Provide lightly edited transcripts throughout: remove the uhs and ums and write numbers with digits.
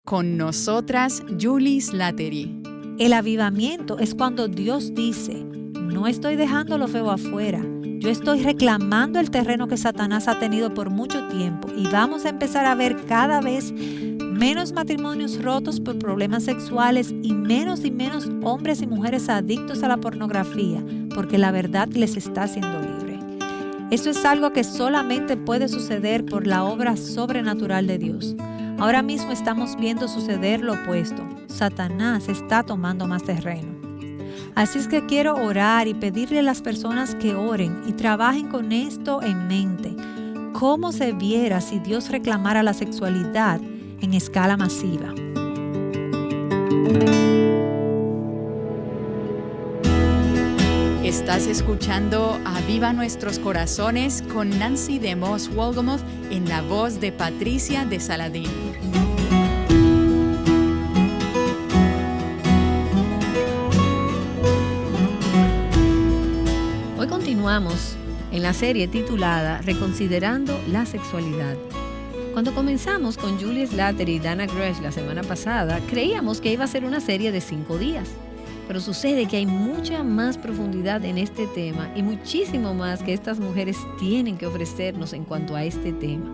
Con nosotras, Julie Slattery. El avivamiento es cuando Dios dice, no estoy dejando lo feo afuera, yo estoy reclamando el terreno que Satanás ha tenido por mucho tiempo y vamos a empezar a ver cada vez menos matrimonios rotos por problemas sexuales y menos hombres y mujeres adictos a la pornografía, porque la verdad les está haciendo libre. Esto es algo que solamente puede suceder por la obra sobrenatural de Dios. Ahora mismo estamos viendo suceder lo opuesto. Satanás está tomando más terreno. Así es que quiero orar y pedirle a las personas que oren y trabajen con esto en mente. ¿Cómo se viera si Dios reclamara la sexualidad en escala masiva? Estás escuchando Aviva Nuestros Corazones con Nancy DeMoss Wolgemuth en la voz de Patricia de Saladín. Hoy continuamos en la serie titulada Reconsiderando la Sexualidad. Cuando comenzamos con Julie Slattery y Dana Gresh la semana pasada, creíamos que iba a ser una serie de 5 días. Pero sucede que hay mucha más profundidad en este tema y muchísimo más que estas mujeres tienen que ofrecernos en cuanto a este tema.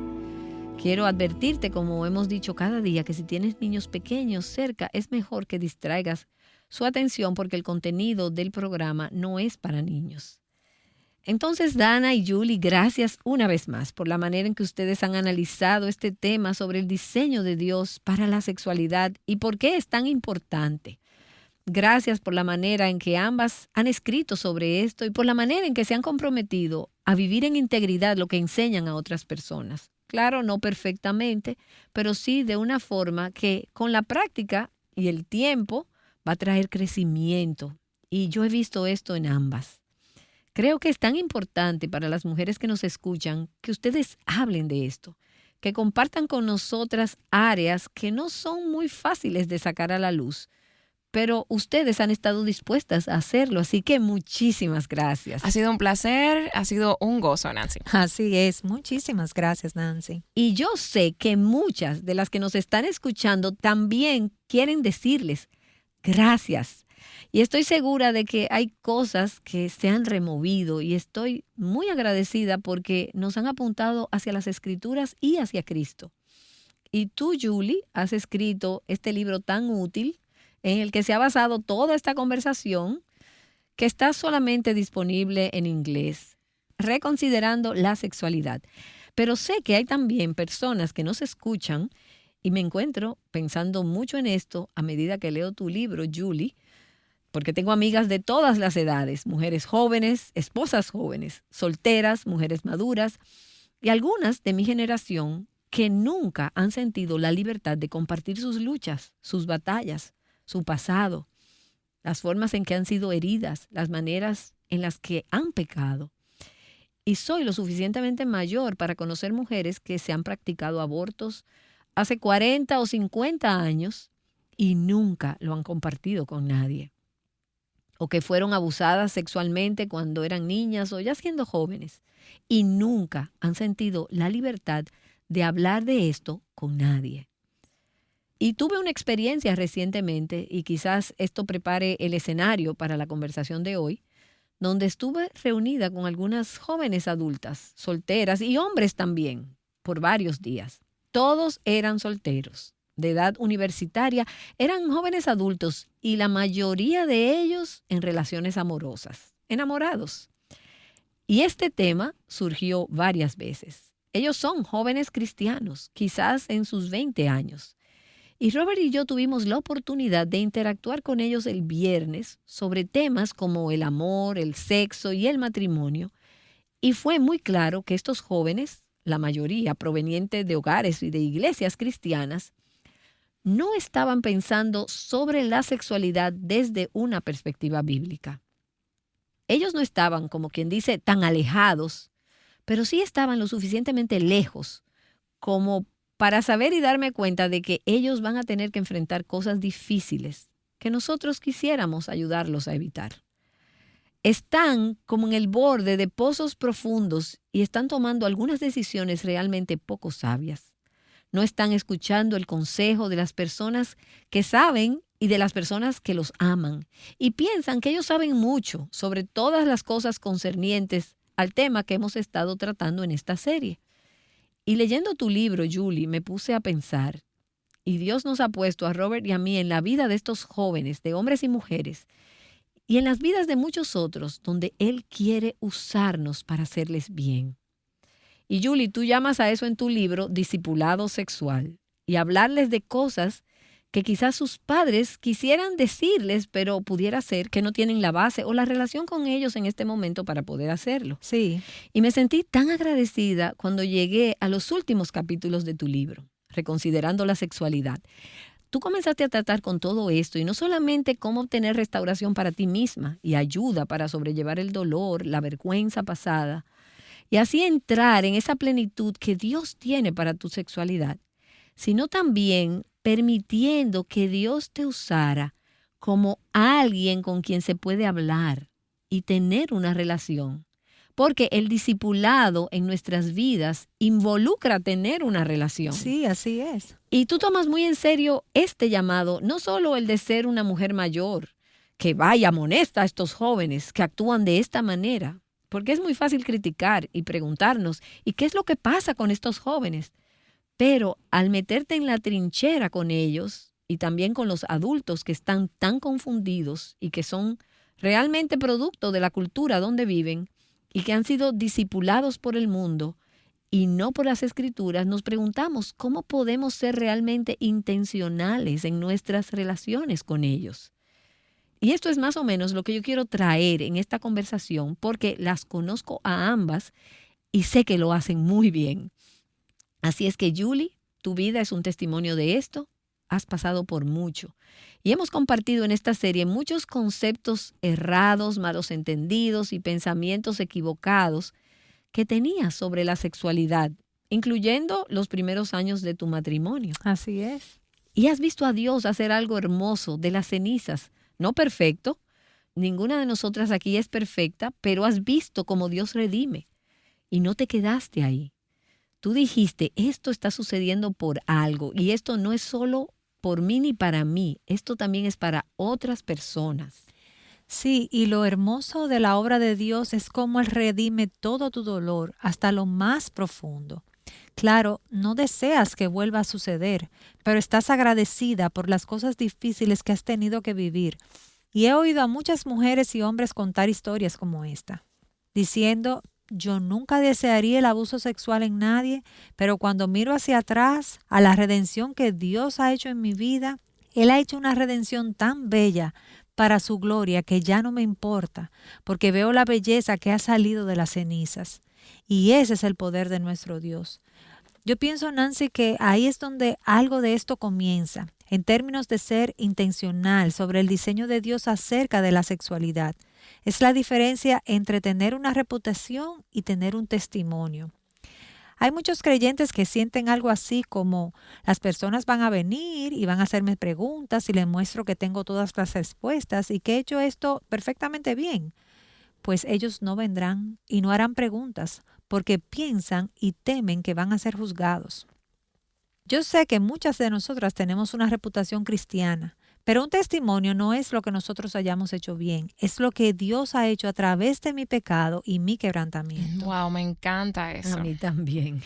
Quiero advertirte, como hemos dicho cada día, que si tienes niños pequeños cerca, es mejor que distraigas su atención porque el contenido del programa no es para niños. Entonces, Dana y Julie, gracias una vez más por la manera en que ustedes han analizado este tema sobre el diseño de Dios para la sexualidad y por qué es tan importante. Gracias por la manera en que ambas han escrito sobre esto y por la manera en que se han comprometido a vivir en integridad lo que enseñan a otras personas. Claro, no perfectamente, pero sí de una forma que con la práctica y el tiempo va a traer crecimiento. Y yo he visto esto en ambas. Creo que es tan importante para las mujeres que nos escuchan que ustedes hablen de esto, que compartan con nosotras áreas que no son muy fáciles de sacar a la luz. Pero ustedes han estado dispuestas a hacerlo, así que muchísimas gracias. Ha sido un placer, ha sido un gozo, Nancy. Así es, muchísimas gracias, Nancy. Y yo sé que muchas de las que nos están escuchando también quieren decirles gracias. Y estoy segura de que hay cosas que se han removido y estoy muy agradecida porque nos han apuntado hacia las Escrituras y hacia Cristo. Y tú, Julie, has escrito este libro tan útil en el que se ha basado toda esta conversación, que está solamente disponible en inglés, Reconsiderando la Sexualidad. Pero sé que hay también personas que nos escuchan y me encuentro pensando mucho en esto a medida que leo tu libro, Julie, porque tengo amigas de todas las edades, mujeres jóvenes, esposas jóvenes, solteras, mujeres maduras y algunas de mi generación que nunca han sentido la libertad de compartir sus luchas, sus batallas, su pasado, las formas en que han sido heridas, las maneras en las que han pecado. Y soy lo suficientemente mayor para conocer mujeres que se han practicado abortos hace 40 o 50 años y nunca lo han compartido con nadie. O que fueron abusadas sexualmente cuando eran niñas o ya siendo jóvenes y nunca han sentido la libertad de hablar de esto con nadie. Y tuve una experiencia recientemente, y quizás esto prepare el escenario para la conversación de hoy, donde estuve reunida con algunas jóvenes adultas, solteras y hombres también, por varios días. Todos eran solteros, de edad universitaria, eran jóvenes adultos y la mayoría de ellos en relaciones amorosas, enamorados. Y este tema surgió varias veces. Ellos son jóvenes cristianos, quizás en sus 20 años. Y Robert y yo tuvimos la oportunidad de interactuar con ellos el viernes sobre temas como el amor, el sexo y el matrimonio. Y fue muy claro que estos jóvenes, la mayoría provenientes de hogares y de iglesias cristianas, no estaban pensando sobre la sexualidad desde una perspectiva bíblica. Ellos no estaban, como quien dice, tan alejados, pero sí estaban lo suficientemente lejos como para saber y darme cuenta de que ellos van a tener que enfrentar cosas difíciles que nosotros quisiéramos ayudarlos a evitar. Están como en el borde de pozos profundos y están tomando algunas decisiones realmente poco sabias. no están escuchando el consejo de las personas que saben y de las personas que los aman. Y piensan que ellos saben mucho sobre todas las cosas concernientes al tema que hemos estado tratando en esta serie. Y leyendo tu libro, Julie, me puse a pensar, y Dios nos ha puesto a Robert y a mí en la vida de estos jóvenes, de hombres y mujeres, y en las vidas de muchos otros, donde Él quiere usarnos para hacerles bien. Y Julie, tú llamas a eso en tu libro discipulado sexual, y hablarles de cosas que quizás sus padres quisieran decirles, pero pudiera ser que no tienen la base o la relación con ellos en este momento para poder hacerlo. Sí. Y me sentí tan agradecida cuando llegué a los últimos capítulos de tu libro, Reconsiderando la Sexualidad. Tú comenzaste a tratar con todo esto y no solamente cómo obtener restauración para ti misma y ayuda para sobrellevar el dolor, la vergüenza pasada, y así entrar en esa plenitud que Dios tiene para tu sexualidad, sino también permitiendo que Dios te usara como alguien con quien se puede hablar y tener una relación. Porque el discipulado en nuestras vidas involucra tener una relación. Sí, así es. Y tú tomas muy en serio este llamado, no solo el de ser una mujer mayor, que vaya amonesta a estos jóvenes que actúan de esta manera, porque es muy fácil criticar y preguntarnos, ¿y qué es lo que pasa con estos jóvenes? Pero al meterte en la trinchera con ellos y también con los adultos que están tan confundidos y que son realmente producto de la cultura donde viven y que han sido discipulados por el mundo y no por las Escrituras, nos preguntamos cómo podemos ser realmente intencionales en nuestras relaciones con ellos. Y esto es más o menos lo que yo quiero traer en esta conversación porque las conozco a ambas y sé que lo hacen muy bien. Así es que, Julie, tu vida es un testimonio de esto. Has pasado por mucho. Y hemos compartido en esta serie muchos conceptos errados, malos entendidos y pensamientos equivocados que tenías sobre la sexualidad, incluyendo los primeros años de tu matrimonio. Así es. Y has visto a Dios hacer algo hermoso de las cenizas. No perfecto, ninguna de nosotras aquí es perfecta, pero has visto cómo Dios redime. Y no te quedaste ahí. Tú dijiste, esto está sucediendo por algo y esto no es solo por mí ni para mí, esto también es para otras personas. Sí, y lo hermoso de la obra de Dios es cómo Él redime todo tu dolor hasta lo más profundo. Claro, no deseas que vuelva a suceder, pero estás agradecida por las cosas difíciles que has tenido que vivir. Y he oído a muchas mujeres y hombres contar historias como esta, diciendo, yo nunca desearía el abuso sexual en nadie, pero cuando miro hacia atrás a la redención que Dios ha hecho en mi vida, Él ha hecho una redención tan bella para su gloria que ya no me importa, porque veo la belleza que ha salido de las cenizas. Y ese es el poder de nuestro Dios. Yo pienso, Nancy, que ahí es donde algo de esto comienza, en términos de ser intencional sobre el diseño de Dios acerca de la sexualidad. Es la diferencia entre tener una reputación y tener un testimonio. Hay muchos creyentes que sienten algo así como las personas van a venir y van a hacerme preguntas y les muestro que tengo todas las respuestas y que he hecho esto perfectamente bien. Pues ellos no vendrán y no harán preguntas porque piensan y temen que van a ser juzgados. Yo sé que muchas de nosotras tenemos una reputación cristiana, pero un testimonio no es lo que nosotros hayamos hecho bien, es lo que Dios ha hecho a través de mi pecado y mi quebrantamiento. Wow, me encanta eso. A mí también.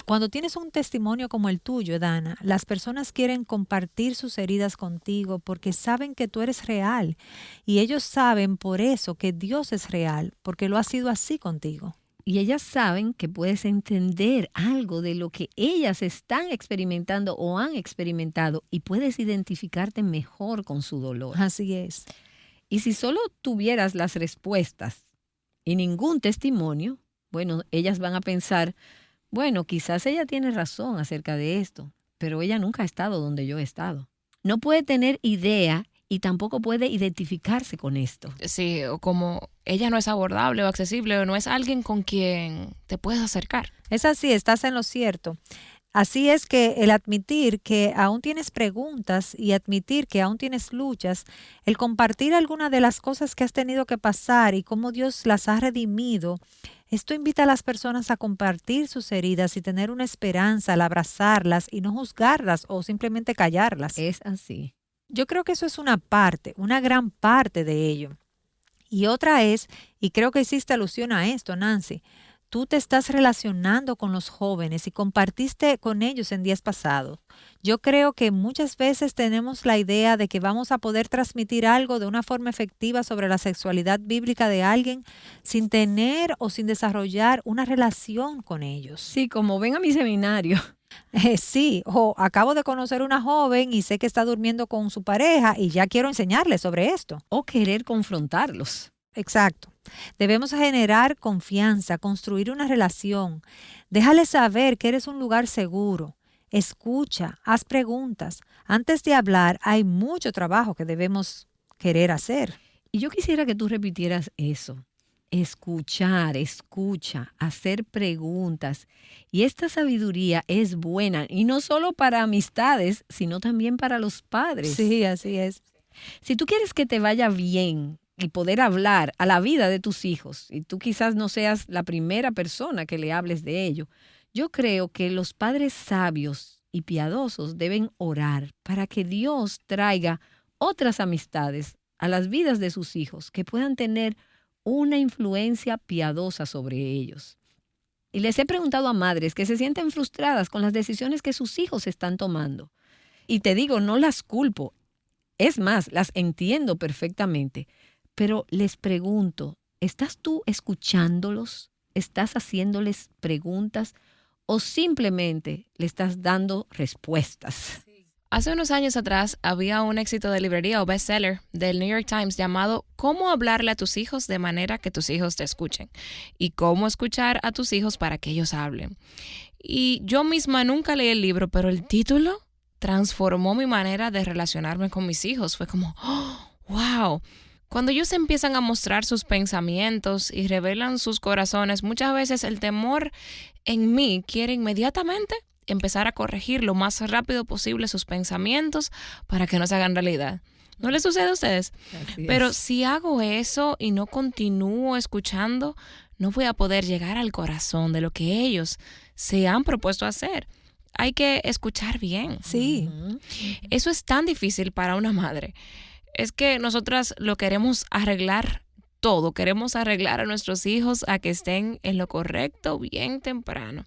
Cuando tienes un testimonio como el tuyo, Dana, las personas quieren compartir sus heridas contigo porque saben que tú eres real y ellos saben por eso que Dios es real, porque lo ha sido así contigo. Y ellas saben que puedes entender algo de lo que ellas están experimentando o han experimentado y puedes identificarte mejor con su dolor. Así es. Y si solo tuvieras las respuestas y ningún testimonio, bueno, ellas van a pensar, bueno, quizás ella tiene razón acerca de esto, pero ella nunca ha estado donde yo he estado. No puede tener idea y tampoco puede identificarse con esto. Sí, o como ella no es abordable o accesible o no es alguien con quien te puedes acercar. Es así, estás en lo cierto. Así es que el admitir que aún tienes preguntas y admitir que aún tienes luchas, el compartir algunas de las cosas que has tenido que pasar y cómo Dios las ha redimido, esto invita a las personas a compartir sus heridas y tener una esperanza al abrazarlas y no juzgarlas o simplemente callarlas. Es así. Yo creo que eso es una parte, una gran parte de ello. Y otra es, y creo que hiciste alusión a esto, Nancy, tú te estás relacionando con los jóvenes y compartiste con ellos en días pasados. Yo creo que muchas veces tenemos la idea de que vamos a poder transmitir algo de una forma efectiva sobre la sexualidad bíblica de alguien sin tener o sin desarrollar una relación con ellos. Sí, como ven a mi seminario. Sí, o acabo de conocer una joven y sé que está durmiendo con su pareja y ya quiero enseñarle sobre esto. O querer confrontarlos. Exacto. Debemos generar confianza, construir una relación. Déjale saber que eres un lugar seguro. Escucha, haz preguntas. Antes de hablar, hay mucho trabajo que debemos querer hacer. Y yo quisiera que tú repitieras eso. Escuchar, escucha, hacer preguntas. Y esta sabiduría es buena, y no solo para amistades, sino también para los padres. Sí, así es. Si tú quieres que te vaya bien y poder hablar a la vida de tus hijos, y tú quizás no seas la primera persona que le hables de ello, yo creo que los padres sabios y piadosos deben orar para que Dios traiga otras amistades a las vidas de sus hijos que puedan tener una influencia piadosa sobre ellos. Y les he preguntado a madres que se sienten frustradas con las decisiones que sus hijos están tomando. Y te digo, no las culpo. Es más, las entiendo perfectamente. Pero les pregunto, ¿estás tú escuchándolos? ¿Estás haciéndoles preguntas? ¿O simplemente le estás dando respuestas? Hace unos años atrás había un éxito de librería o bestseller del New York Times llamado Cómo hablarle a tus hijos de manera que tus hijos te escuchen y cómo escuchar a tus hijos para que ellos hablen. Y yo misma nunca leí el libro, pero el título transformó mi manera de relacionarme con mis hijos. Fue como, ¡oh, wow! Cuando ellos empiezan a mostrar sus pensamientos y revelan sus corazones, muchas veces el temor en mí quiere inmediatamente empezar a corregir lo más rápido posible sus pensamientos para que no se hagan realidad. ¿No les sucede a ustedes? Pero si hago eso y no continúo escuchando, no voy a poder llegar al corazón de lo que ellos se han propuesto hacer. Hay que escuchar bien. Sí. Eso es tan difícil para una madre. Es que nosotras lo queremos arreglar todo. Queremos arreglar a nuestros hijos a que estén en lo correcto bien temprano.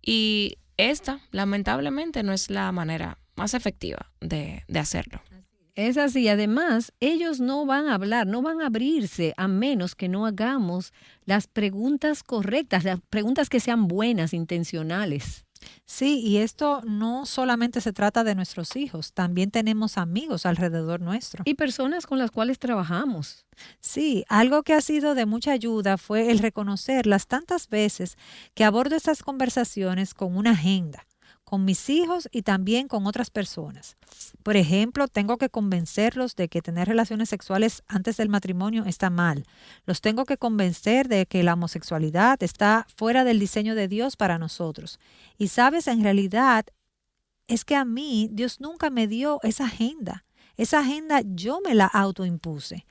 Y esta, lamentablemente, no es la manera más efectiva de hacerlo. Es así. Además, ellos no van a hablar, no van a abrirse a menos que no hagamos las preguntas correctas, las preguntas que sean buenas, intencionales. Sí, y esto no solamente se trata de nuestros hijos, también tenemos amigos alrededor nuestro. Y personas con las cuales trabajamos. Sí, algo que ha sido de mucha ayuda fue el reconocer las tantas veces que abordo estas conversaciones con una agenda, con mis hijos y también con otras personas. Por ejemplo, tengo que convencerlos de que tener relaciones sexuales antes del matrimonio está mal. Los tengo que convencer de que la homosexualidad está fuera del diseño de Dios para nosotros. Y sabes, en realidad es que a mí Dios nunca me dio esa agenda. Esa agenda yo me la autoimpuse.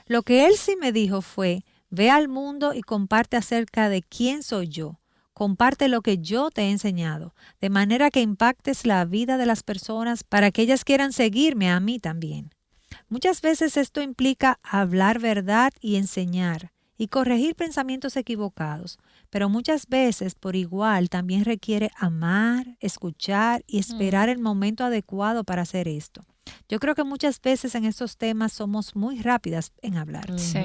Lo que Él sí me dijo fue, ve al mundo y comparte acerca de quién soy yo. Comparte lo que yo te he enseñado, de manera que impactes la vida de las personas para que ellas quieran seguirme a mí también. Muchas veces esto implica hablar verdad y enseñar y corregir pensamientos equivocados, pero muchas veces por igual también requiere amar, escuchar y esperar el momento adecuado para hacer esto. Yo creo que muchas veces en estos temas somos muy rápidas en hablar. Sí.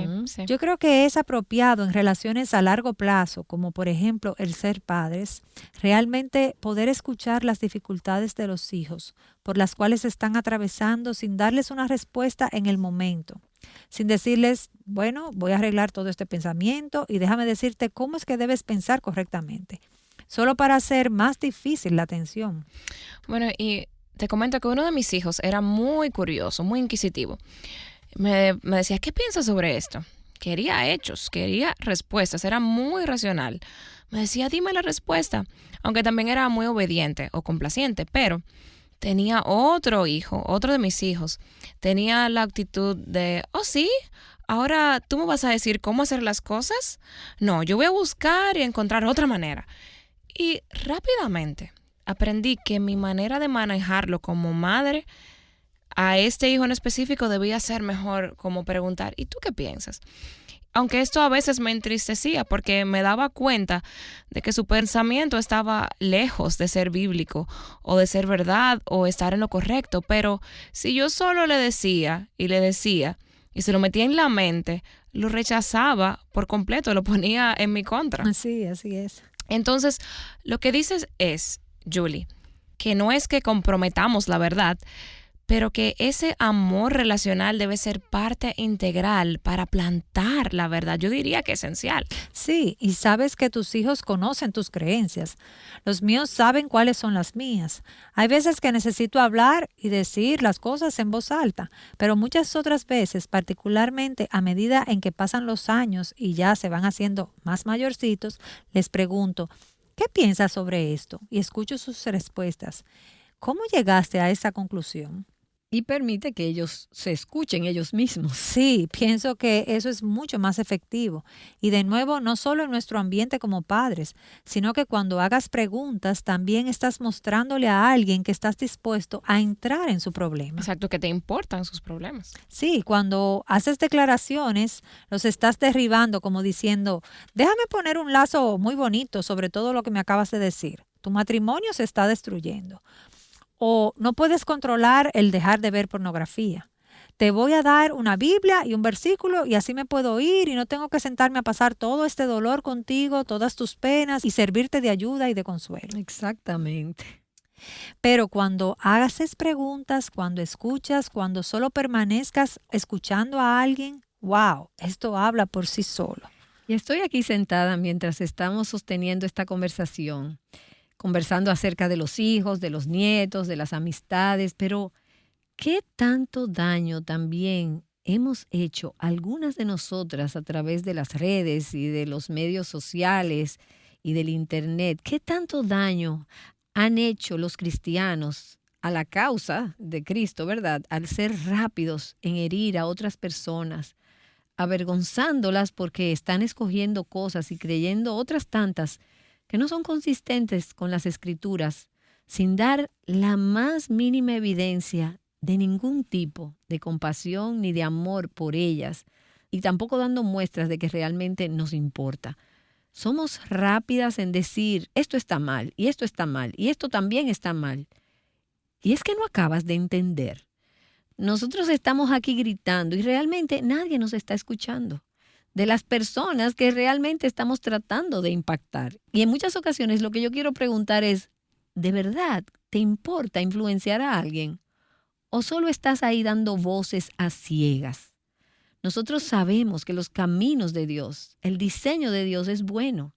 Yo creo que es apropiado en relaciones a largo plazo, como por ejemplo el ser padres, realmente poder escuchar las dificultades de los hijos por las cuales están atravesando sin darles una respuesta en el momento. Sin decirles, bueno, voy a arreglar todo este pensamiento y déjame decirte cómo es que debes pensar correctamente. Solo para hacer más difícil la atención. Bueno, y te comento que uno de mis hijos era muy curioso, muy inquisitivo. Me decía, ¿qué piensas sobre esto? Quería hechos, quería respuestas, era muy racional. Me decía, dime la respuesta. aunque también era muy obediente o complaciente, pero tenía otro hijo, otro de mis hijos, tenía la actitud de, oh sí, ahora tú me vas a decir cómo hacer las cosas. No, yo voy a buscar y encontrar otra manera. Y rápidamente aprendí que mi manera de manejarlo como madre a este hijo en específico debía ser mejor como preguntar, ¿y tú qué piensas? Aunque esto a veces me entristecía porque me daba cuenta de que su pensamiento estaba lejos de ser bíblico o de ser verdad o estar en lo correcto. Pero si yo solo le decía y se lo metía en la mente, lo rechazaba por completo, lo ponía en mi contra. Sí, así es. Entonces, lo que dices es, Julie, que no es que comprometamos la verdad, pero que ese amor relacional debe ser parte integral para plantar la verdad. Yo diría que esencial. Sí, y sabes que tus hijos conocen tus creencias. Los míos saben cuáles son las mías. Hay veces que necesito hablar y decir las cosas en voz alta, pero muchas otras veces, particularmente a medida en que pasan los años y ya se van haciendo más mayorcitos, les pregunto, ¿qué piensas sobre esto? Y escucho sus respuestas. ¿Cómo llegaste a esa conclusión? Y permite que ellos se escuchen ellos mismos. Sí, pienso que eso es mucho más efectivo. Y de nuevo, no solo en nuestro ambiente como padres, sino que cuando hagas preguntas, también estás mostrándole a alguien que estás dispuesto a entrar en su problema. Exacto, que te importan sus problemas. Sí, cuando haces declaraciones, los estás derribando como diciendo, déjame poner un lazo muy bonito sobre todo lo que me acabas de decir. Tu matrimonio se está destruyendo. O no puedes controlar el dejar de ver pornografía. Te voy a dar una Biblia y un versículo y así me puedo ir y no tengo que sentarme a pasar todo este dolor contigo, todas tus penas y servirte de ayuda y de consuelo. Exactamente. Pero cuando haces preguntas, cuando escuchas, cuando solo permanezcas escuchando a alguien, wow, esto habla por sí solo. Y estoy aquí sentada mientras estamos sosteniendo esta conversación, conversando acerca de los hijos, de los nietos, de las amistades, pero ¿qué tanto daño también hemos hecho algunas de nosotras a través de las redes y de los medios sociales y del internet? ¿Qué tanto daño han hecho los cristianos a la causa de Cristo, verdad? Al ser rápidos en herir a otras personas, avergonzándolas porque están escogiendo cosas y creyendo otras tantas que no son consistentes con las Escrituras, sin dar la más mínima evidencia de ningún tipo de compasión ni de amor por ellas, y tampoco dando muestras de que realmente nos importa. Somos rápidas en decir, esto está mal, y esto está mal, y esto también está mal. Y es que no acabas de entender. Nosotros estamos aquí gritando y realmente nadie nos está escuchando, de las personas que realmente estamos tratando de impactar. Y en muchas ocasiones lo que yo quiero preguntar es, ¿de verdad te importa influenciar a alguien? ¿O solo estás ahí dando voces a ciegas? Nosotros sabemos que los caminos de Dios, el diseño de Dios es bueno.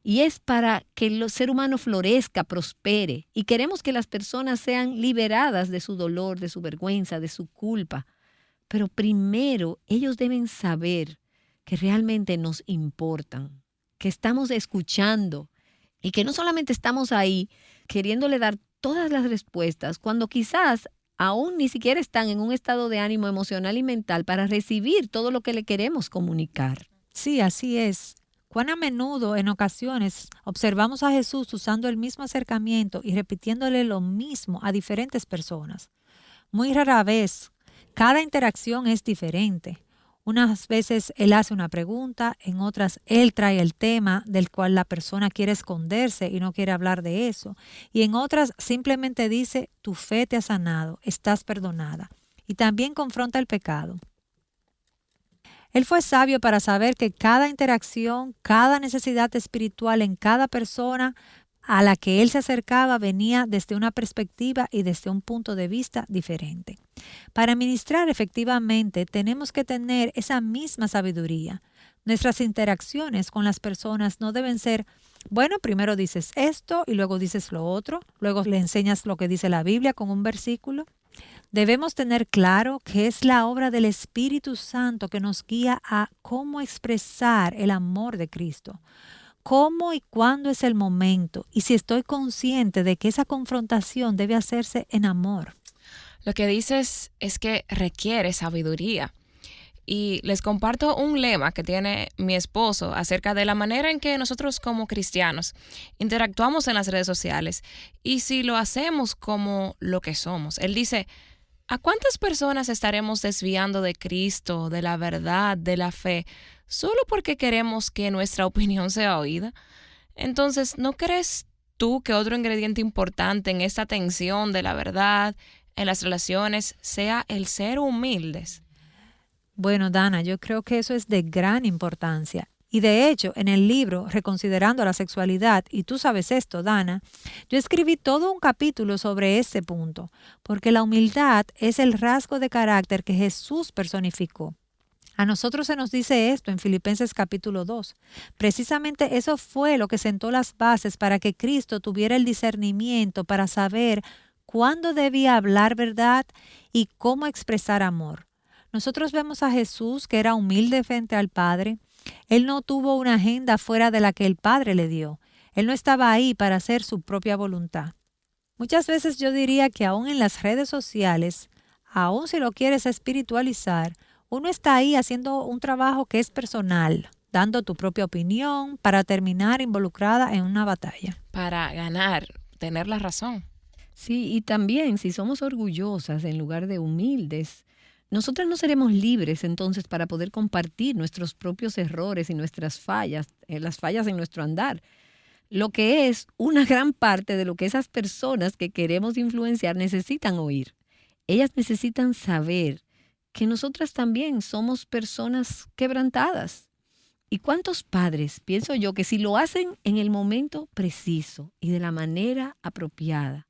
Y es para que el ser humano florezca, prospere. Y queremos que las personas sean liberadas de su dolor, de su vergüenza, de su culpa. Pero primero ellos deben saber que realmente nos importan, que estamos escuchando y que no solamente estamos ahí queriéndole dar todas las respuestas cuando quizás aún ni siquiera están en un estado de ánimo emocional y mental para recibir todo lo que le queremos comunicar. Sí, así es. Cuán a menudo, en ocasiones, observamos a Jesús usando el mismo acercamiento y repitiéndole lo mismo a diferentes personas. Muy rara vez, cada interacción es diferente. Unas veces Él hace una pregunta, en otras Él trae el tema del cual la persona quiere esconderse y no quiere hablar de eso. Y en otras simplemente dice, tu fe te ha sanado, estás perdonada. Y también confronta el pecado. Él fue sabio para saber que cada interacción, cada necesidad espiritual en cada persona a la que él se acercaba venía desde una perspectiva y desde un punto de vista diferente. Para ministrar efectivamente tenemos que tener esa misma sabiduría. Nuestras interacciones con las personas no deben ser, bueno, primero dices esto y luego dices lo otro, luego le enseñas lo que dice la Biblia con un versículo. Debemos tener claro que es la obra del Espíritu Santo que nos guía a cómo expresar el amor de Cristo. cómo y cuándo es el momento y si estoy consciente de que esa confrontación debe hacerse en amor. Lo que dices es que requiere sabiduría. Y les comparto un lema que tiene mi esposo acerca de la manera en que nosotros como cristianos interactuamos en las redes sociales y si lo hacemos como lo que somos. Él dice, ¿a cuántas personas estaremos desviando de Cristo, de la verdad, de la fe, solo porque queremos que nuestra opinión sea oída? Entonces, ¿no crees tú que otro ingrediente importante en esta tensión de la verdad en las relaciones sea el ser humildes? Bueno, Dana, yo creo que eso es de gran importancia. Y de hecho, en el libro Reconsiderando la Sexualidad, y tú sabes esto, Dana, yo escribí todo un capítulo sobre ese punto, porque la humildad es el rasgo de carácter que Jesús personificó. A nosotros se nos dice esto en Filipenses capítulo 2. Precisamente eso fue lo que sentó las bases para que Cristo tuviera el discernimiento para saber cuándo debía hablar verdad y cómo expresar amor. Nosotros vemos a Jesús que era humilde frente al Padre. Él no tuvo una agenda fuera de la que el Padre le dio. Él no estaba ahí para hacer su propia voluntad. Muchas veces yo diría que aún en las redes sociales, aún si lo quieres espiritualizar, uno está ahí haciendo un trabajo que es personal, dando tu propia opinión para terminar involucrada en una batalla. Para ganar, tener la razón. Sí, y también si somos orgullosas en lugar de humildes, nosotras no seremos libres entonces para poder compartir nuestros propios errores y nuestras fallas, las fallas en nuestro andar. Lo que es una gran parte de lo que esas personas que queremos influenciar necesitan oír. Ellas necesitan saber que nosotras también somos personas quebrantadas. ¿Y cuántos padres, pienso yo, que si lo hacen en el momento preciso y de la manera apropiada,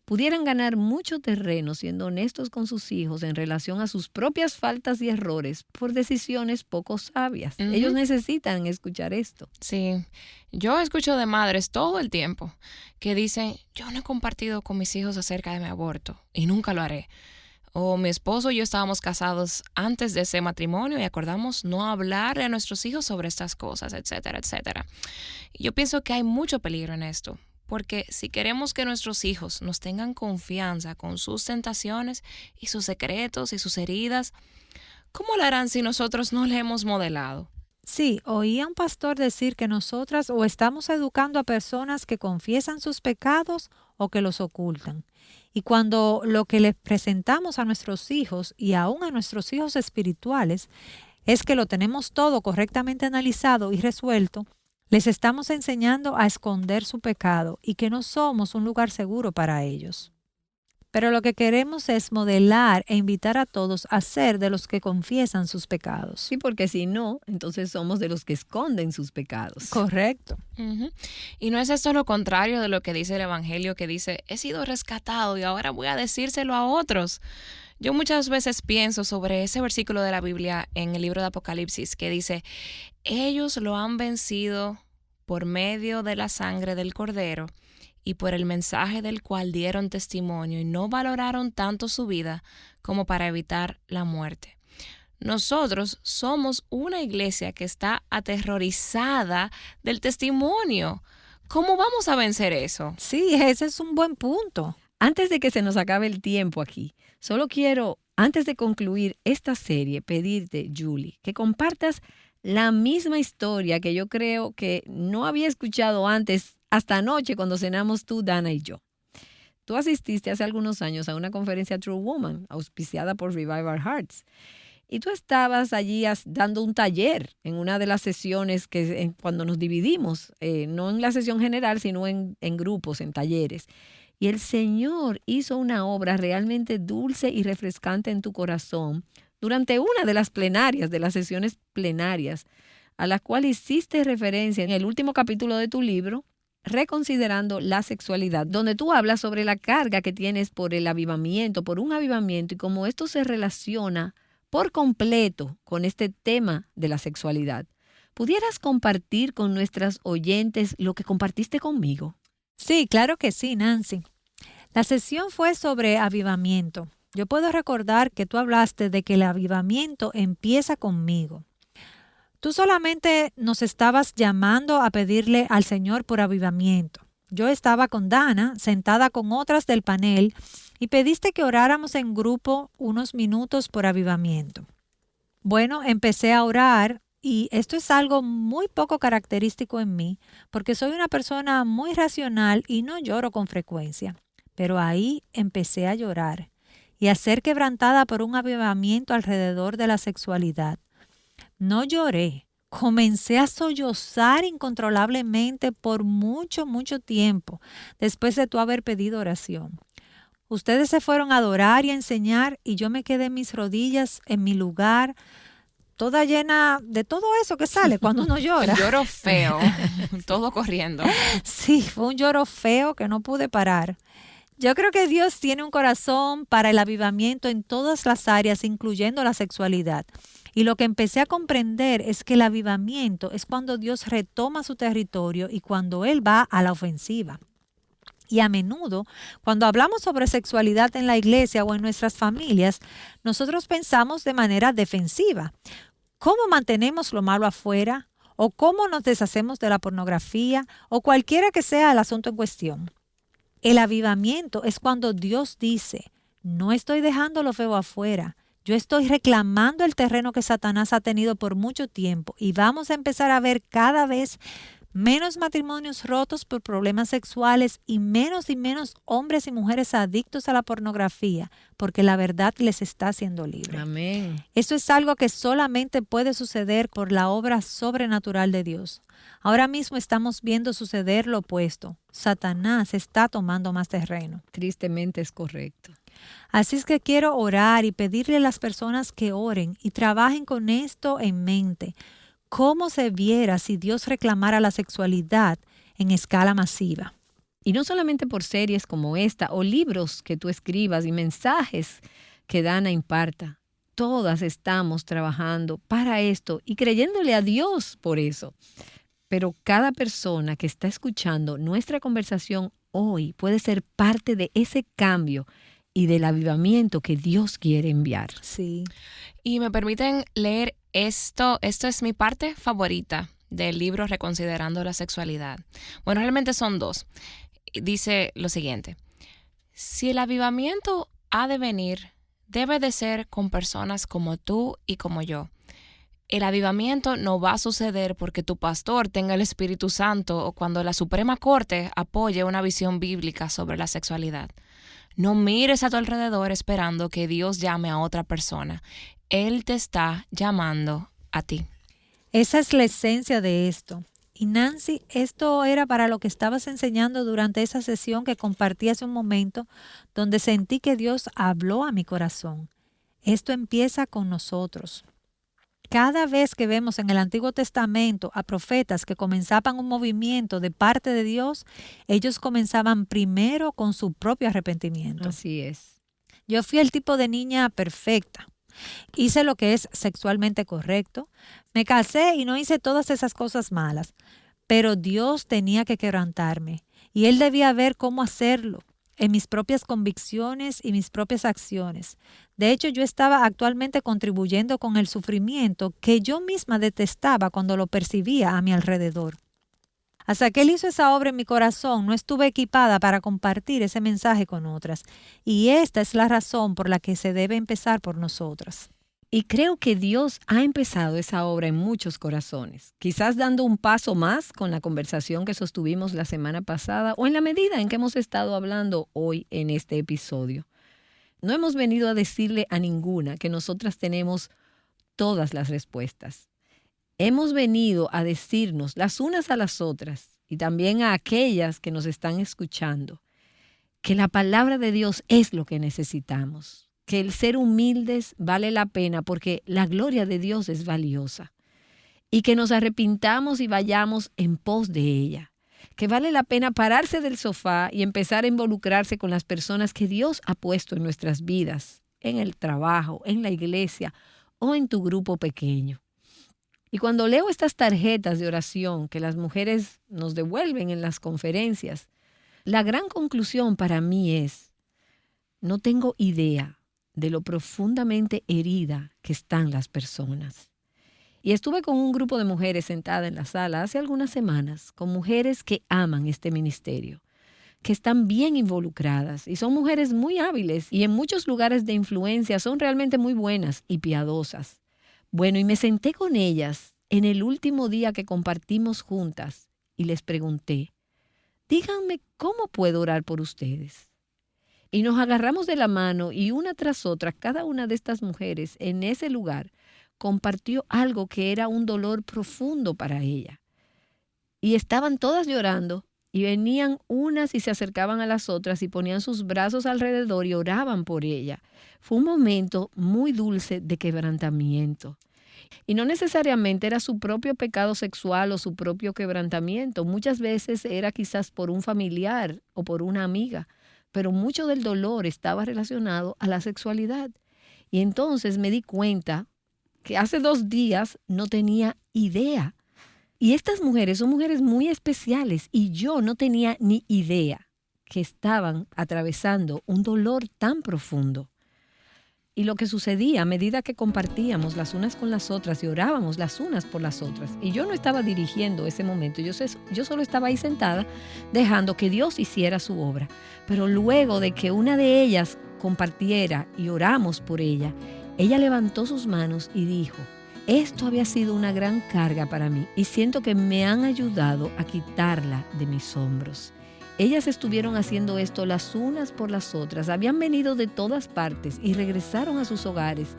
pudieran ganar mucho terreno siendo honestos con sus hijos en relación a sus propias faltas y errores por decisiones poco sabias? Ujú. Ellos necesitan escuchar esto. Sí, yo escucho de madres todo el tiempo que dicen, yo no he compartido con mis hijos acerca de mi aborto y nunca lo haré. O mi esposo y yo estábamos casados antes de ese matrimonio y acordamos no hablarle a nuestros hijos sobre estas cosas, etcétera, etcétera. Y yo pienso que hay mucho peligro en esto, porque si queremos que nuestros hijos nos tengan confianza con sus tentaciones y sus secretos y sus heridas, ¿cómo lo harán si nosotros no le hemos modelado? Sí, oí a un pastor decir que nosotras o estamos educando a personas que confiesan sus pecados o que los ocultan. Y cuando lo que les presentamos a nuestros hijos y aún a nuestros hijos espirituales es que lo tenemos todo correctamente analizado y resuelto, les estamos enseñando a esconder su pecado y que no somos un lugar seguro para ellos. Pero lo que queremos es modelar e invitar a todos a ser de los que confiesan sus pecados. Sí, porque si no, entonces somos de los que esconden sus pecados. Correcto. Ujú. Y no es esto lo contrario de lo que dice el Evangelio, que dice, he sido rescatado y ahora voy a decírselo a otros. Yo muchas veces pienso sobre ese versículo de la Biblia en el libro de Apocalipsis que dice, ellos lo han vencido por medio de la sangre del Cordero y por el mensaje del cual dieron testimonio y no valoraron tanto su vida como para evitar la muerte. Nosotros somos una iglesia que está aterrorizada del testimonio. ¿Cómo vamos a vencer eso? Sí, ese es un buen punto. Antes de que se nos acabe el tiempo aquí, solo quiero, antes de concluir esta serie, pedirte, Julie, que compartas la misma historia que yo creo que no había escuchado antes hasta anoche cuando cenamos tú, Dana y yo. Tú asististe hace algunos años a una conferencia True Woman, auspiciada por Revive Our Hearts. Y tú estabas allí dando un taller en una de las sesiones cuando nos dividimos, no en la sesión general, sino en grupos, en talleres. Y el Señor hizo una obra realmente dulce y refrescante en tu corazón durante una de las plenarias, de las sesiones plenarias, a la cual hiciste referencia en el último capítulo de tu libro, Reconsiderando la Sexualidad, donde tú hablas sobre la carga que tienes por el avivamiento, por un avivamiento, y cómo esto se relaciona por completo con este tema de la sexualidad. ¿Pudieras compartir con nuestras oyentes lo que compartiste conmigo? Sí, claro que sí, Nancy. La sesión fue sobre avivamiento. Yo puedo recordar que tú hablaste de que el avivamiento empieza conmigo. Tú solamente nos estabas llamando a pedirle al Señor por avivamiento. Yo estaba con Dana, sentada con otras del panel, y pediste que oráramos en grupo unos minutos por avivamiento. Bueno, empecé a orar y esto es algo muy poco característico en mí, porque soy una persona muy racional y no lloro con frecuencia. Pero ahí empecé a llorar y a ser quebrantada por un avivamiento alrededor de la sexualidad. No lloré, comencé a sollozar incontrolablemente por mucho, mucho tiempo después de tú haber pedido oración. Ustedes se fueron a adorar y a enseñar y yo me quedé en mis rodillas, en mi lugar, toda llena de todo eso que sale cuando uno llora. Lloro feo, todo corriendo. Sí, fue un lloro feo que no pude parar. Yo creo que Dios tiene un corazón para el avivamiento en todas las áreas, incluyendo la sexualidad. Y lo que empecé a comprender es que el avivamiento es cuando Dios retoma su territorio y cuando Él va a la ofensiva. Y a menudo, cuando hablamos sobre sexualidad en la iglesia o en nuestras familias, nosotros pensamos de manera defensiva. ¿Cómo mantenemos lo malo afuera? ¿O cómo nos deshacemos de la pornografía? O cualquiera que sea el asunto en cuestión. El avivamiento es cuando Dios dice, no estoy dejando lo feo afuera. Yo estoy reclamando el terreno que Satanás ha tenido por mucho tiempo y vamos a empezar a ver cada vez menos matrimonios rotos por problemas sexuales y menos hombres y mujeres adictos a la pornografía, porque la verdad les está haciendo libre. Amén. Esto es algo que solamente puede suceder por la obra sobrenatural de Dios. Ahora mismo estamos viendo suceder lo opuesto. Satanás está tomando más terreno. Tristemente es correcto. Así es que quiero orar y pedirle a las personas que oren y trabajen con esto en mente. ¿Cómo se viera si Dios reclamara la sexualidad en escala masiva? Y no solamente por series como esta o libros que tú escribas y mensajes que Dana imparta. Todas estamos trabajando para esto y creyéndole a Dios por eso. Pero cada persona que está escuchando nuestra conversación hoy puede ser parte de ese cambio y del avivamiento que Dios quiere enviar. Sí. Y me permiten leer esto. Esto es mi parte favorita del libro Reconsiderando la Sexualidad. Bueno, realmente son dos. Dice lo siguiente. Si el avivamiento ha de venir, debe de ser con personas como tú y como yo. El avivamiento no va a suceder porque tu pastor tenga el Espíritu Santo o cuando la Suprema Corte apoye una visión bíblica sobre la sexualidad. No mires a tu alrededor esperando que Dios llame a otra persona. Él te está llamando a ti. Esa es la esencia de esto. Y Nancy, esto era para lo que estabas enseñando durante esa sesión que compartí hace un momento, donde sentí que Dios habló a mi corazón. Esto empieza con nosotros. Cada vez que vemos en el Antiguo Testamento a profetas que comenzaban un movimiento de parte de Dios, ellos comenzaban primero con su propio arrepentimiento. Así es. Yo fui el tipo de niña perfecta. Hice lo que es sexualmente correcto. Me casé y no hice todas esas cosas malas. Pero Dios tenía que quebrantarme y Él debía ver cómo hacerlo en mis propias convicciones y mis propias acciones. De hecho, yo estaba actualmente contribuyendo con el sufrimiento que yo misma detestaba cuando lo percibía a mi alrededor. Hasta que Él hizo esa obra en mi corazón, no estuve equipada para compartir ese mensaje con otras. Y esta es la razón por la que se debe empezar por nosotras. Y creo que Dios ha empezado esa obra en muchos corazones, quizás dando un paso más con la conversación que sostuvimos la semana pasada o en la medida en que hemos estado hablando hoy en este episodio. No hemos venido a decirle a ninguna que nosotras tenemos todas las respuestas. Hemos venido a decirnos las unas a las otras y también a aquellas que nos están escuchando que la palabra de Dios es lo que necesitamos. Que el ser humildes vale la pena porque la gloria de Dios es valiosa. Y que nos arrepintamos y vayamos en pos de ella. Que vale la pena pararse del sofá y empezar a involucrarse con las personas que Dios ha puesto en nuestras vidas, en el trabajo, en la iglesia o en tu grupo pequeño. Y cuando leo estas tarjetas de oración que las mujeres nos devuelven en las conferencias, la gran conclusión para mí es, no tengo idea de lo profundamente herida que están las personas. Y estuve con un grupo de mujeres sentada en la sala hace algunas semanas, con mujeres que aman este ministerio, que están bien involucradas y son mujeres muy hábiles y en muchos lugares de influencia son realmente muy buenas y piadosas. Bueno, y me senté con ellas en el último día que compartimos juntas y les pregunté, díganme cómo puedo orar por ustedes. Y nos agarramos de la mano y una tras otra, cada una de estas mujeres en ese lugar compartió algo que era un dolor profundo para ella. Y estaban todas llorando y venían unas y se acercaban a las otras y ponían sus brazos alrededor y oraban por ella. Fue un momento muy dulce de quebrantamiento. Y no necesariamente era su propio pecado sexual o su propio quebrantamiento. Muchas veces era quizás por un familiar o por una amiga, pero mucho del dolor estaba relacionado a la sexualidad. Y entonces me di cuenta que hace 2 días no tenía idea. Y estas mujeres son mujeres muy especiales y yo no tenía ni idea que estaban atravesando un dolor tan profundo. Y lo que sucedía a medida que compartíamos las unas con las otras y orábamos las unas por las otras, y yo no estaba dirigiendo ese momento, yo solo estaba ahí sentada dejando que Dios hiciera su obra. Pero luego de que una de ellas compartiera y oramos por ella, ella levantó sus manos y dijo, esto había sido una gran carga para mí y siento que me han ayudado a quitarla de mis hombros. Ellas estuvieron haciendo esto las unas por las otras, habían venido de todas partes y regresaron a sus hogares.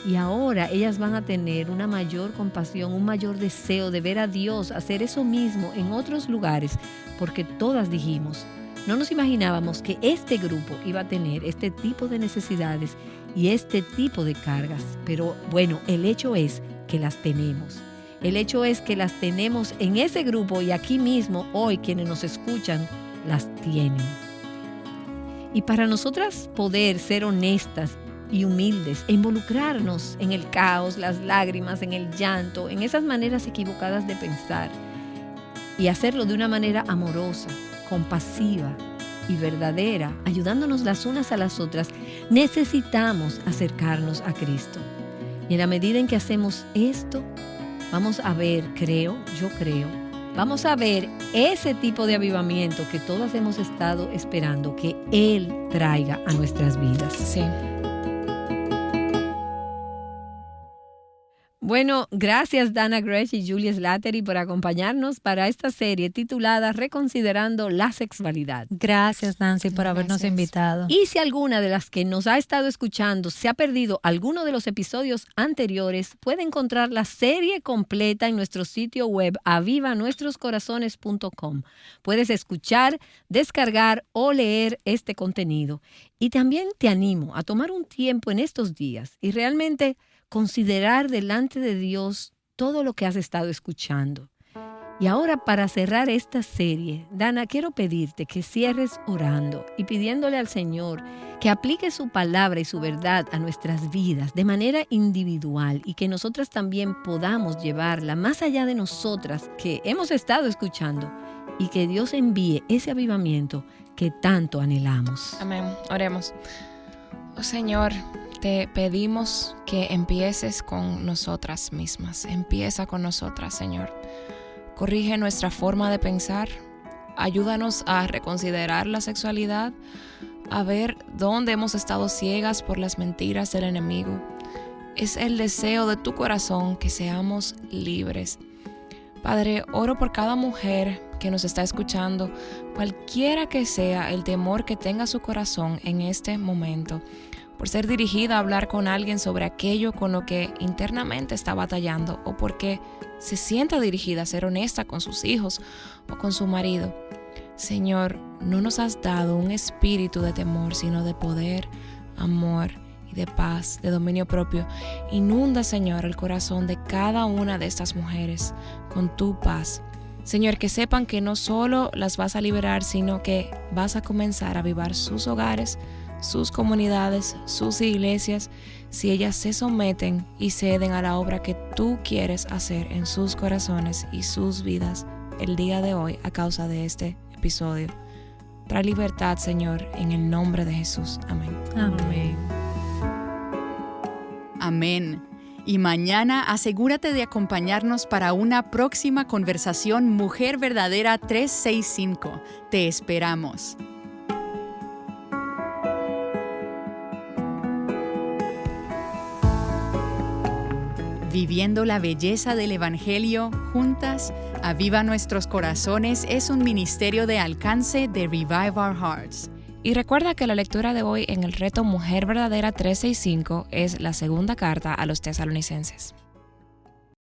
Y ahora ellas van a tener una mayor compasión, un mayor deseo de ver a Dios hacer eso mismo en otros lugares, porque todas dijimos, no nos imaginábamos que este grupo iba a tener este tipo de necesidades y este tipo de cargas. Pero bueno, el hecho es que las tenemos. El hecho es que las tenemos en ese grupo y aquí mismo, hoy, quienes nos escuchan, las tienen. Y para nosotras poder ser honestas y humildes e involucrarnos en el caos, las lágrimas, en el llanto, en esas maneras equivocadas de pensar y hacerlo de una manera amorosa, compasiva y verdadera, ayudándonos las unas a las otras, necesitamos acercarnos a Cristo. Y en la medida en que hacemos esto, vamos a ver, yo creo, vamos a ver ese tipo de avivamiento que todas hemos estado esperando que Él traiga a nuestras vidas. Sí. Bueno, gracias Dana Gresh y Julia Slattery por acompañarnos para esta serie titulada Reconsiderando la Sexualidad. Gracias, Nancy, por habernos invitado. Y si alguna de las que nos ha estado escuchando se ha perdido alguno de los episodios anteriores, puede encontrar la serie completa en nuestro sitio web avivanuestroscorazones.com. Puedes escuchar, descargar o leer este contenido. Y también te animo a tomar un tiempo en estos días y realmente considerar delante de Dios todo lo que has estado escuchando. Y ahora, para cerrar esta serie, Dana, quiero pedirte que cierres orando y pidiéndole al Señor que aplique su palabra y su verdad a nuestras vidas de manera individual y que nosotras también podamos llevarla más allá de nosotras que hemos estado escuchando y que Dios envíe ese avivamiento que tanto anhelamos. Amén. Oremos. Oh Señor, te pedimos que empieces con nosotras mismas. Empieza con nosotras, Señor. Corrige nuestra forma de pensar. Ayúdanos a reconsiderar la sexualidad, a ver dónde hemos estado ciegas por las mentiras del enemigo. Es el deseo de tu corazón que seamos libres. Padre, oro por cada mujer que nos está escuchando, cualquiera que sea el temor que tenga su corazón en este momento, por ser dirigida a hablar con alguien sobre aquello con lo que internamente está batallando o porque se sienta dirigida a ser honesta con sus hijos o con su marido. Señor, no nos has dado un espíritu de temor, sino de poder, amor y de paz, de dominio propio. Inunda, Señor, el corazón de cada una de estas mujeres con tu paz. Señor, que sepan que no solo las vas a liberar, sino que vas a comenzar a avivar sus hogares, sus comunidades, sus iglesias, si ellas se someten y ceden a la obra que tú quieres hacer en sus corazones y sus vidas el día de hoy a causa de este episodio. Trae libertad, Señor, en el nombre de Jesús. Amén. Amén. Amén. Y mañana asegúrate de acompañarnos para una próxima conversación Mujer Verdadera 365. Te esperamos. Viviendo la belleza del Evangelio juntas, Aviva Nuestros Corazones es un ministerio de alcance de Revive Our Hearts. Y recuerda que la lectura de hoy en el reto Mujer Verdadera 365 es la segunda carta a los tesalonicenses.